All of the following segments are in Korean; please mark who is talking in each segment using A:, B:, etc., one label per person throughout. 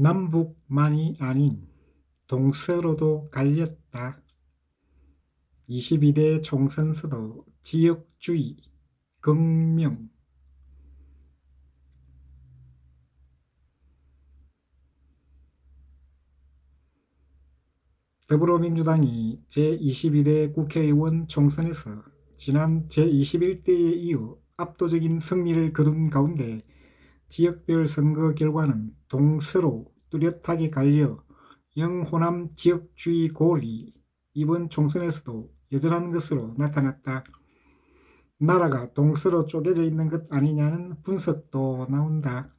A: 남북만이 아닌 동서로도 갈렸다. 22대 총선서도 지역주의, 극명. 더불어민주당이 제22대 국회의원 총선에서 지난 제21대에 이어 압도적인 승리를 거둔 가운데 지역별 선거 결과는 동서로 뚜렷하게 갈려 영호남 지역주의 고리 이번 총선에서도 여전한 것으로 나타났다. 나라가 동서로 쪼개져 있는 것 아니냐는 분석도 나온다.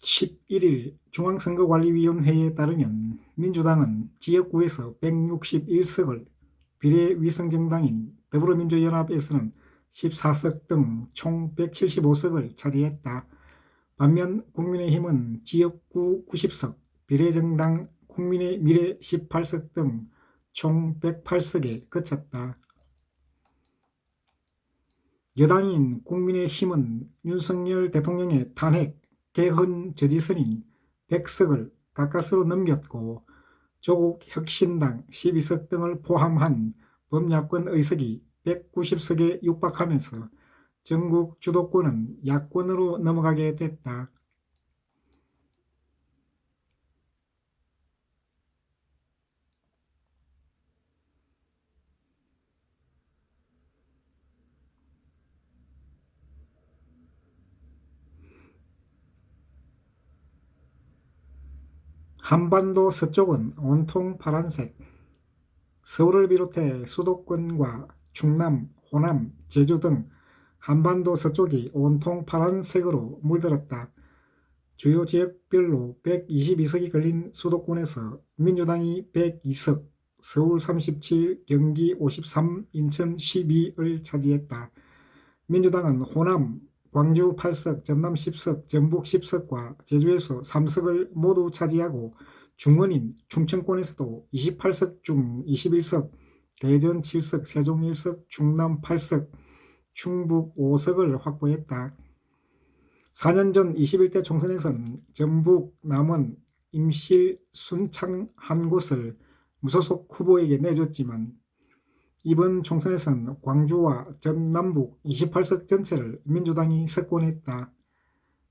A: (11일) 중앙선거관리위원회에 따르면 민주당은 지역구에서 161석을, 비례위성정당인 더불어민주연합에서는 14석 등 총 175석을 차지했다. 반면 국민의힘은 지역구 90석, 비례정당 국민의 미래 18석 등 총 108석에 그쳤다. 여당인 국민의힘은 윤석열 대통령의 탄핵, 개헌 저지선인 100석을 가까스로 넘겼고 조국 혁신당 12석 등을 포함한 범야권 의석이 190석에 육박하면서 전국 주도권은 야권으로 넘어가게 됐다. 한반도 서쪽은 온통 파란색. 서울을 비롯해 수도권과 충남, 호남, 제주 등 한반도 서쪽이 온통 파란색으로 물들었다. 주요 지역별로 122석이 걸린 수도권에서 민주당이 102석, 서울 37, 경기 53, 인천 12을 차지했다. 민주당은 호남, 광주 8석, 전남 10석, 전북 10석과 제주에서 3석을 모두 차지하고 중원인 충청권에서도 28석 중 21석, 대전 7석, 세종 1석, 충남 8석, 충북 5석을 확보했다. 4년 전 21대 총선에선 전북, 남원, 임실, 순창 한 곳을 무소속 후보에게 내줬지만 이번 총선에선 광주와 전남북 28석 전체를 민주당이 석권했다.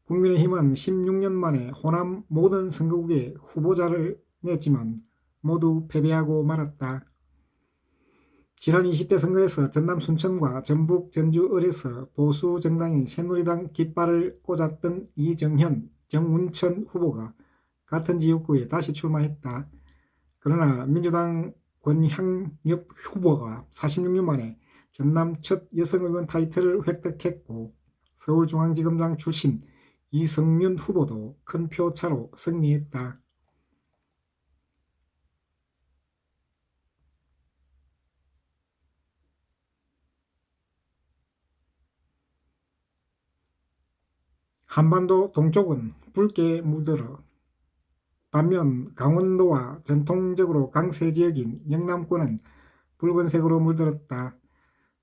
A: 국민의힘은 16년 만에 호남 모든 선거구에 후보자를 냈지만 모두 패배하고 말았다. 지난 20대 선거에서 전남 순천과 전북 전주 을에서 보수 정당인 새누리당 깃발을 꽂았던 이정현, 정운천 후보가 같은 지역구에 다시 출마했다. 그러나 민주당 권향엽 후보가 46년 만에 전남 첫 여성의원 타이틀을 획득했고 서울중앙지검장 출신 이성윤 후보도 큰 표차로 승리했다. 한반도 동쪽은 붉게 물들어 반면 강원도와 전통적으로 강세 지역인 영남권은 붉은색으로 물들었다.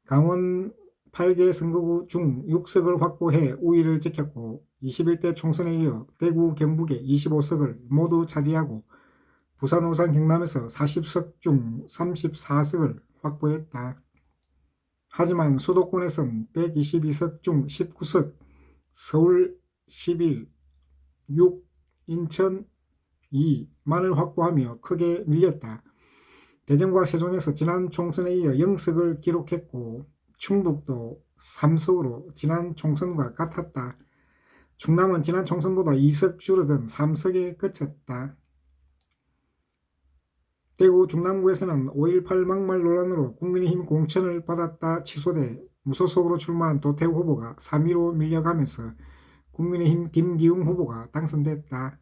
A: 강원 8개 선거구 중 6석을 확보해 우위를 지켰고 21대 총선에 이어 대구, 경북에 25석을 모두 차지하고 부산, 울산, 경남에서 40석 중 34석을 확보했다. 하지만 수도권에선 122석 중 19석, 서울 11, 6, 인천 2만을 확보하며 크게 밀렸다. 대전과 세종에서 지난 총선에 이어 0석을 기록했고 충북도 3석으로 지난 총선과 같았다. 충남은 지난 총선보다 2석 줄어든 3석에 그쳤다. 대구 중남구에서는 5.18 막말 논란으로 국민의힘 공천을 받았다 취소돼 무소속으로 출마한 도태우 후보가 3위로 밀려가면서 국민의힘 김기웅 후보가 당선됐다.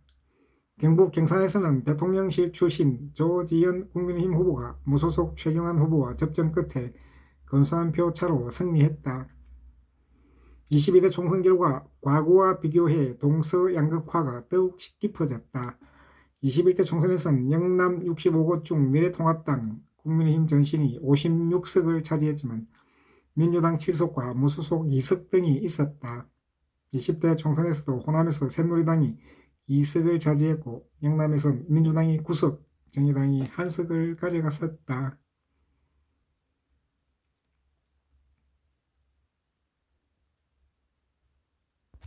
A: 경북 경산에서는 대통령실 출신 조지현 국민의힘 후보가 무소속 최경환 후보와 접전 끝에 근소한 표 차로 승리했다. 22대 총선 결과 과거와 비교해 동서양극화가 더욱 깊어졌다. 21대 총선에선 영남 65곳 중 미래통합당, 국민의힘 전신이 56석을 차지했지만 민주당 7석과 무소속 2석 등이 있었다. 20대 총선에서도 호남에서 새누리당이 2석을 차지했고 영남에선 민주당이 9석, 정의당이 1석을 가져갔었다.